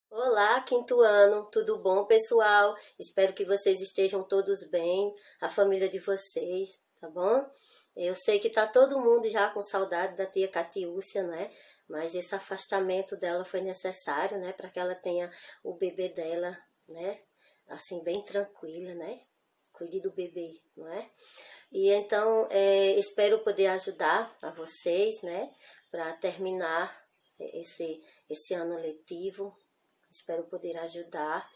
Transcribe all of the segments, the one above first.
Olá, quinto ano, tudo bom, pessoal? Espero que vocês estejam todos bem, a família de vocês, tá bom? Eu sei que tá todo mundo já com saudade da tia Catiúcia, né? Mas esse afastamento dela foi necessário, né? Para que ela tenha o bebê dela, né? Assim, bem tranquila, né? Cuide do bebê, não é? E então, espero poder ajudar a vocês, né? Para terminar esse ano letivo. Espero poder ajudar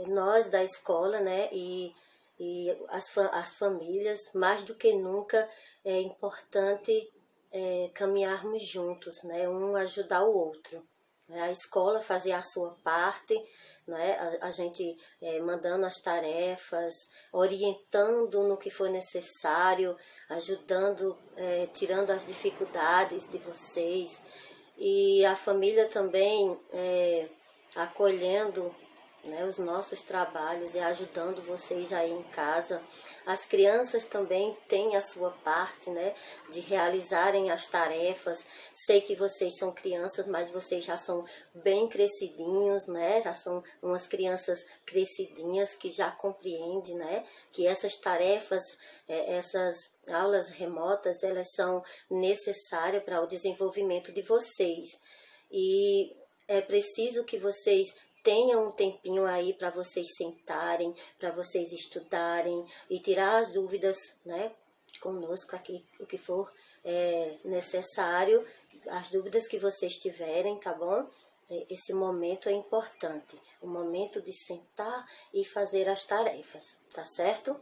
nós da escola, né? E as famílias, mais do que nunca, é importante caminharmos juntos, né? Um ajudar o outro. Né? A escola fazer a sua parte, né? A gente mandando as tarefas, orientando no que for necessário, ajudando, tirando as dificuldades de vocês, e a família também acolhendo, né, os nossos trabalhos e ajudando vocês aí em casa. As crianças também têm a sua parte, né, de realizarem as tarefas. Sei que vocês são crianças, mas vocês já são bem crescidinhos, né, já são umas crianças crescidinhas que já compreendem, né, que essas tarefas, essas aulas remotas, elas são necessárias para o desenvolvimento de vocês. E é preciso que vocês tenham um tempinho aí para vocês sentarem, para vocês estudarem e tirar as dúvidas, né, conosco aqui, o que for necessário, as dúvidas que vocês tiverem, tá bom? Esse momento é importante, o momento de sentar e fazer as tarefas, tá certo?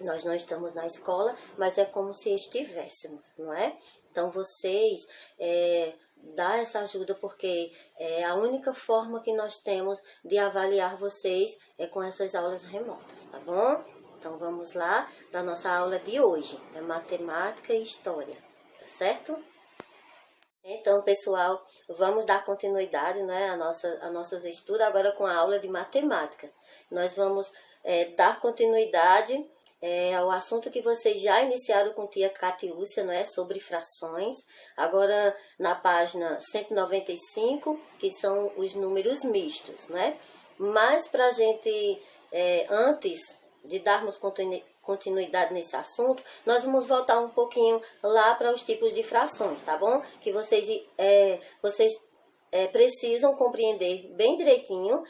Nós não estamos na escola, mas é como se estivéssemos, não é? Então vocês dá essa ajuda, porque é a única forma que nós temos de avaliar vocês é com essas aulas remotas, tá bom? Então vamos lá para a nossa aula de hoje, é matemática e história, tá certo? Então, pessoal, vamos dar continuidade, né, a nossos estudos agora com a aula de matemática. Nós vamos dar continuidade ao assunto que vocês já iniciaram com tia Catiúcia, né, sobre frações. Agora na página 195, que são os números mistos, né? Mas para a gente, antes de darmos continuidade nesse assunto, nós vamos voltar um pouquinho lá para os tipos de frações, tá bom? Que vocês precisam compreender bem direitinho,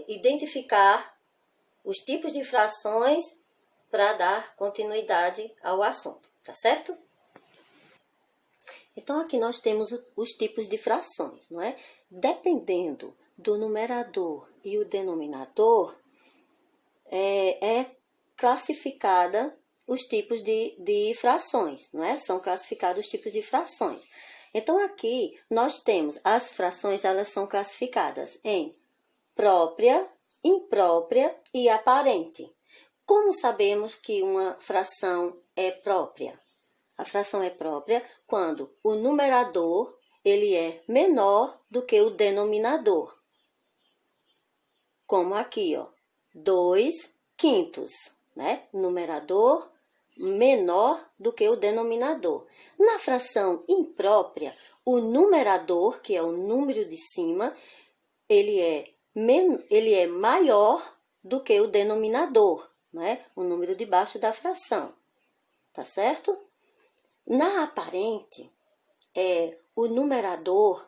identificar os tipos de frações para dar continuidade ao assunto, tá certo? Então aqui nós temos os tipos de frações, não é? Dependendo do numerador e o denominador, é classificada os tipos de frações, não é? São classificados os tipos de frações. Então aqui nós temos as frações, elas são classificadas em própria, imprópria e aparente. Como sabemos que uma fração é própria? A fração é própria quando o numerador ele é menor do que o denominador. Como aqui, ó, 2/5, né? Numerador menor do que o denominador. Na fração imprópria, o numerador, que é o número de cima, ele é maior do que o denominador, né? O número de baixo da fração, tá certo? Na aparente, o numerador,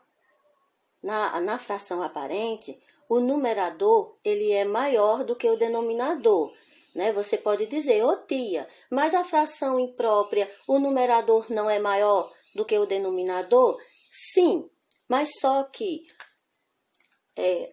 na fração aparente, o numerador ele é maior do que o denominador, né? Você pode dizer, ô tia, mas a fração imprópria, o numerador não é maior do que o denominador? Sim, mas só que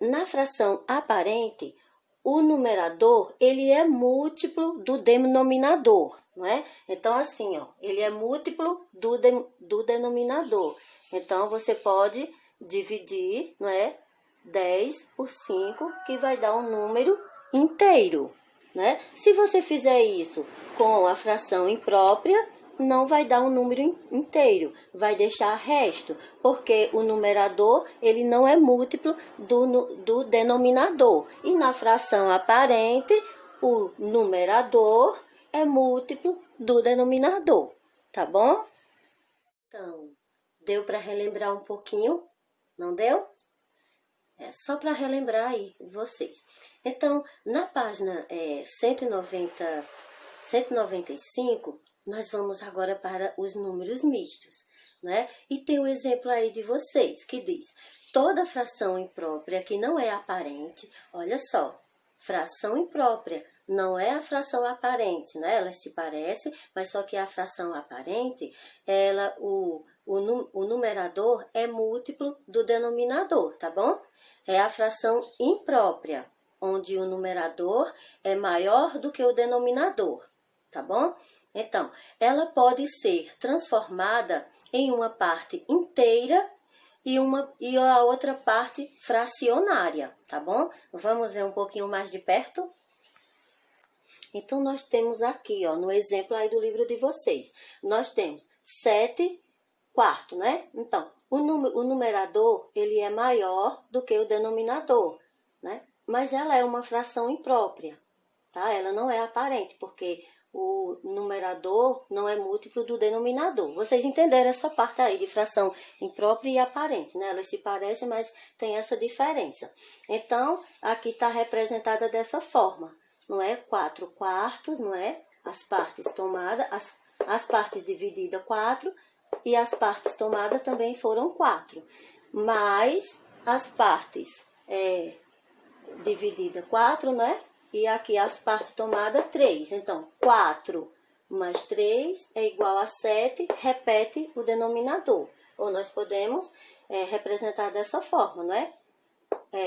na fração aparente, o numerador ele é múltiplo do denominador, não é? Então, assim, ó, ele é múltiplo do denominador. Então, você pode dividir, não é? 10 por 5, que vai dar um número inteiro, né? Se você fizer isso com a fração imprópria, não vai dar um número inteiro, vai deixar resto, porque o numerador ele não é múltiplo do denominador. E na fração aparente, o numerador é múltiplo do denominador, tá bom? Então, deu para relembrar um pouquinho? Não deu? É só para relembrar aí vocês. Então, na página 195, nós vamos agora para os números mistos, né? E tem o exemplo aí de vocês, que diz: toda fração imprópria que não é aparente, olha só, fração imprópria não é a fração aparente, né? Ela se parece, mas só que a fração aparente, o numerador é múltiplo do denominador, tá bom? É a fração imprópria, onde o numerador é maior do que o denominador, tá bom? Então, ela pode ser transformada em uma parte inteira e a outra parte fracionária, tá bom? Vamos ver um pouquinho mais de perto? Então, nós temos aqui, ó, no exemplo aí do livro de vocês, nós temos 7 quartos, né? Então, o numerador, ele é maior do que o denominador, né? Mas ela é uma fração imprópria, tá? Ela não é aparente, porque o numerador não é múltiplo do denominador. Vocês entenderam essa parte aí de fração imprópria e aparente, né? Elas se parecem, mas tem essa diferença. Então, aqui está representada dessa forma, não é? 4 quartos, não é? As partes tomadas, as partes divididas 4, e as partes tomadas também foram 4. Mas as partes divididas 4, né? E aqui as partes tomadas 3. Então, 4 mais 3 é igual a 7, repete o denominador. Ou nós podemos representar dessa forma, não é?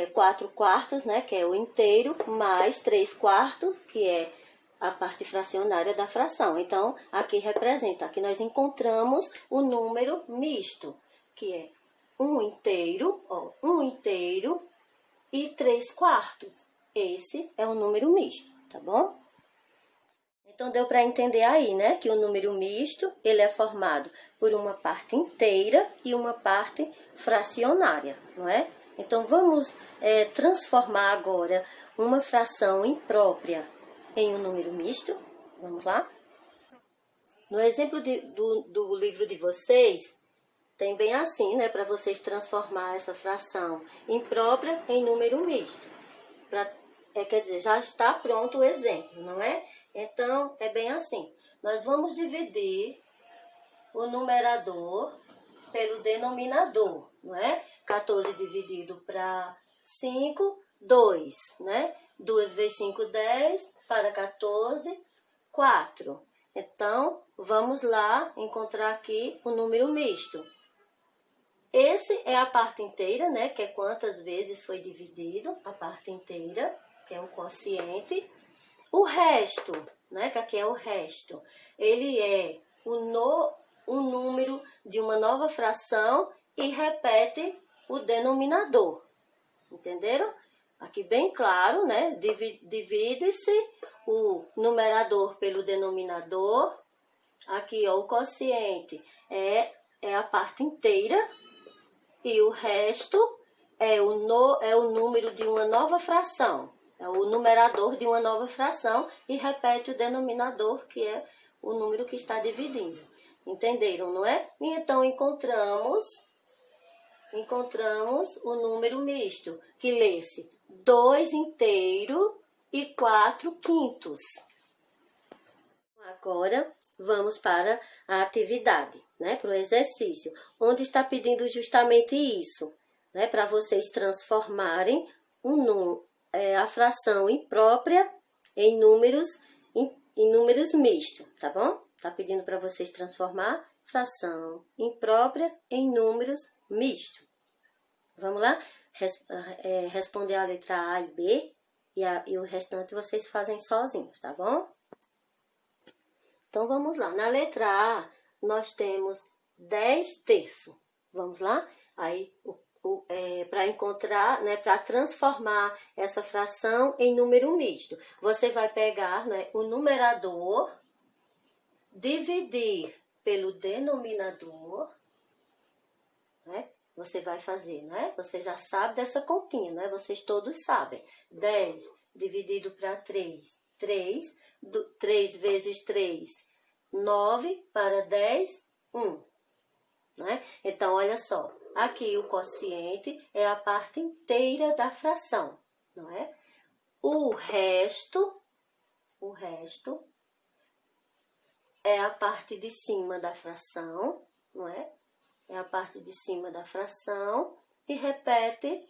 4 quartos, né? Que é o inteiro, mais 3 quartos, que é a parte fracionária da fração. Então, aqui representa, aqui nós encontramos o número misto, que é 1 inteiro, ó, 1 inteiro e 3 quartos. Esse é o número misto, tá bom? Então, deu para entender aí, né, que o número misto, ele é formado por uma parte inteira e uma parte fracionária, não é? Então, vamos transformar agora uma fração imprópria em um número misto. Vamos lá? No exemplo do livro de vocês, tem bem assim, né? Para vocês transformar essa fração imprópria em número misto. Quer dizer, já está pronto o exemplo, não é? Então, é bem assim. Nós vamos dividir o numerador pelo denominador, não é? 14 dividido para 5, 2, né? 2 vezes 5, 10, para 14, 4. Então, vamos lá encontrar aqui o número misto. Esse é a parte inteira, né? Que é quantas vezes foi dividido, a parte inteira, que é um quociente. O resto, né? Que aqui é o resto. Ele é o número de uma nova fração e repete o denominador. Entenderam? Aqui bem claro, né? Divide-se o numerador pelo denominador. Aqui, ó, o quociente é a parte inteira. E o resto é o número de uma nova fração. É o numerador de uma nova fração e repete o denominador, que é o número que está dividindo. Entenderam, não é? E então, encontramos o número misto, que lê-se 2 inteiro e 4 quintos. Agora, vamos para a atividade, né? Para o exercício, onde está pedindo justamente isso, né? Para vocês transformarem a fração imprópria em números mistos, tá bom? Está pedindo para vocês transformar fração imprópria em números mistos. Vamos lá? Responder a letra A e B e o restante vocês fazem sozinhos, tá bom? Então, vamos lá. Na letra A, nós temos 10 terços. Vamos lá? Aí, para encontrar, né, para transformar essa fração em número misto, você vai pegar, né, o numerador, dividir pelo denominador, né? Você vai fazer, né? Você já sabe dessa continha, né? Vocês todos sabem. 10 dividido para 3, 3. 3 vezes 3, 9 para 10, 1. né? Então, olha só, aqui o quociente é a parte inteira da fração, não é? O resto é a parte de cima da fração, não é? É a parte de cima da fração e repete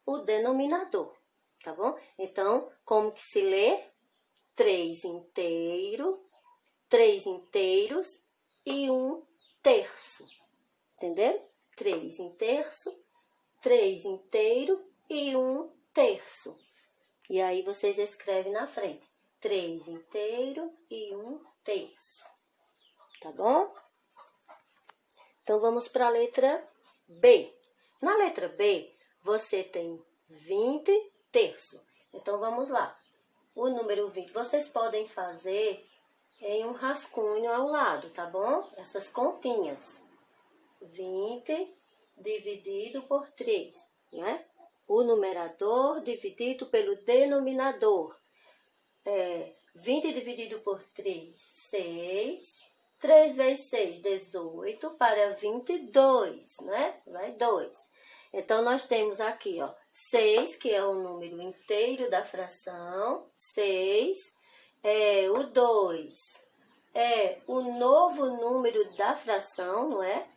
o denominador, tá bom? Então, como que se lê? 3 inteiros e 1/3. Entenderam? 3 1/3, 3 inteiro e 1/3. E aí vocês escrevem na frente. 3 inteiro e 1/3. Tá bom? Então, vamos para a letra B. Na letra B, você tem 20/3. Então, vamos lá. O número 20, vocês podem fazer em um rascunho ao lado, tá bom? Essas continhas. 20 dividido por 3, né? O numerador dividido pelo denominador. 20 dividido por 3, 6. 3 vezes 6, 18 para 22, né? Vai 2. Então, nós temos aqui, ó, 6, que é o número inteiro da fração. 6. O 2 é o novo número da fração, não é?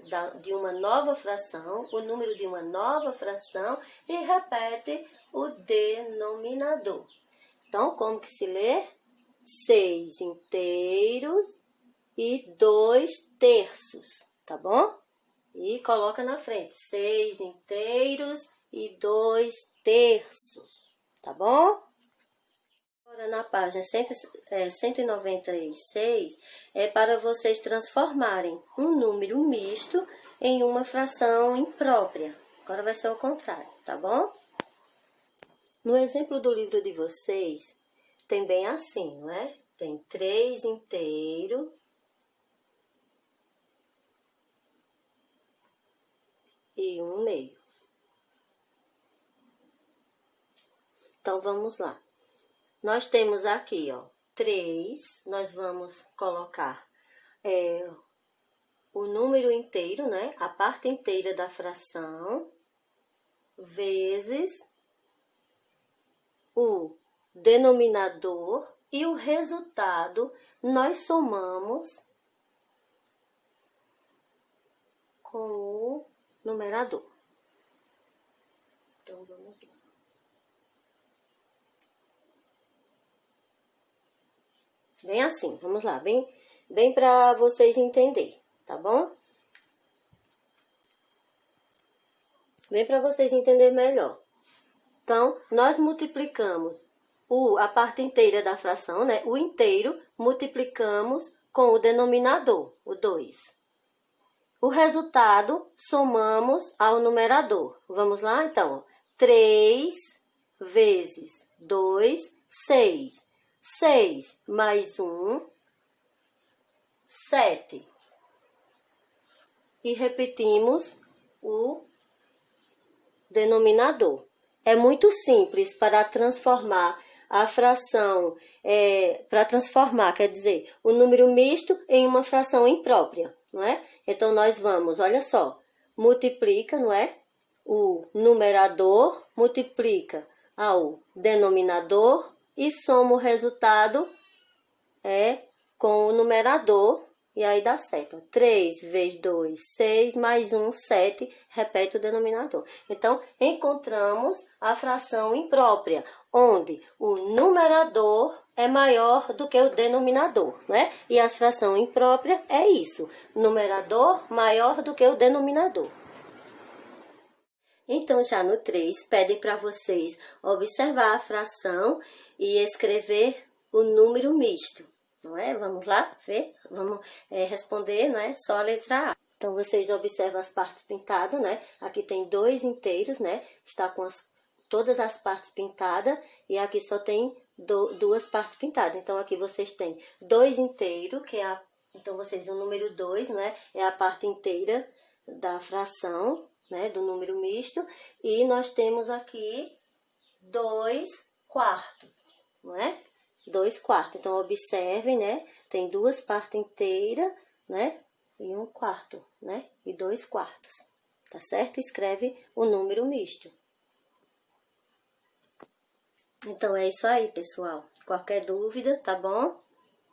De uma nova fração, o número de uma nova fração, e repete o denominador. Então, como que se lê? 6 inteiros e 2/3, tá bom? E coloca na frente, 6 inteiros e 2/3, tá bom? Agora, na página 196, é para vocês transformarem um número misto em uma fração imprópria. Agora vai ser o contrário, tá bom? No exemplo do livro de vocês, tem bem assim, não é? Tem 3 inteiro e 1/2. Então, vamos lá. Nós temos aqui, ó, 3, nós vamos colocar o número inteiro, né? A parte inteira da fração, vezes o denominador e o resultado nós somamos com o numerador. Então, vamos lá. Bem assim, vamos lá, bem para vocês entenderem, tá bom? Bem para vocês entenderem melhor. Então, nós multiplicamos a parte inteira da fração, né? O inteiro, multiplicamos com o denominador, o 2. O resultado, somamos ao numerador. Vamos lá, então. 3 vezes 2, 6. 6 mais 1, 7. E repetimos o denominador. É muito simples para transformar a fração, quer dizer, o número misto em uma fração imprópria, não é? Então, nós vamos, olha só, multiplica, não é? O numerador multiplica ao denominador e soma o resultado com o numerador, e aí dá certo. Ó. 3 vezes 2, 6, mais 1, 7, repete o denominador. Então, encontramos a fração imprópria, onde o numerador é maior do que o denominador, né? E a fração imprópria é isso, numerador maior do que o denominador. Então, já no 3, pedem para vocês observar a fração e escrever o número misto, não é? Vamos lá ver? Vamos responder, não é? Só a letra A. Então, vocês observam as partes pintadas, né? Aqui tem 2 inteiros, né? Está com todas as partes pintadas e aqui só tem 2 partes pintadas. Então, aqui vocês têm 2 inteiros, que é então, vocês, o número 2, né? É a parte inteira da fração, né, do número misto, e nós temos aqui 2/4, não é? 2/4. Então, observem, né? Tem 2 partes inteiras, né? e 1/4, né? E 2/4, tá certo? Escreve o número misto. Então, é isso aí, pessoal. Qualquer dúvida, tá bom?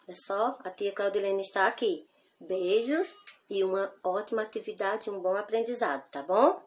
É só, a tia Claudilene está aqui. Beijos e uma ótima atividade, um bom aprendizado, tá bom?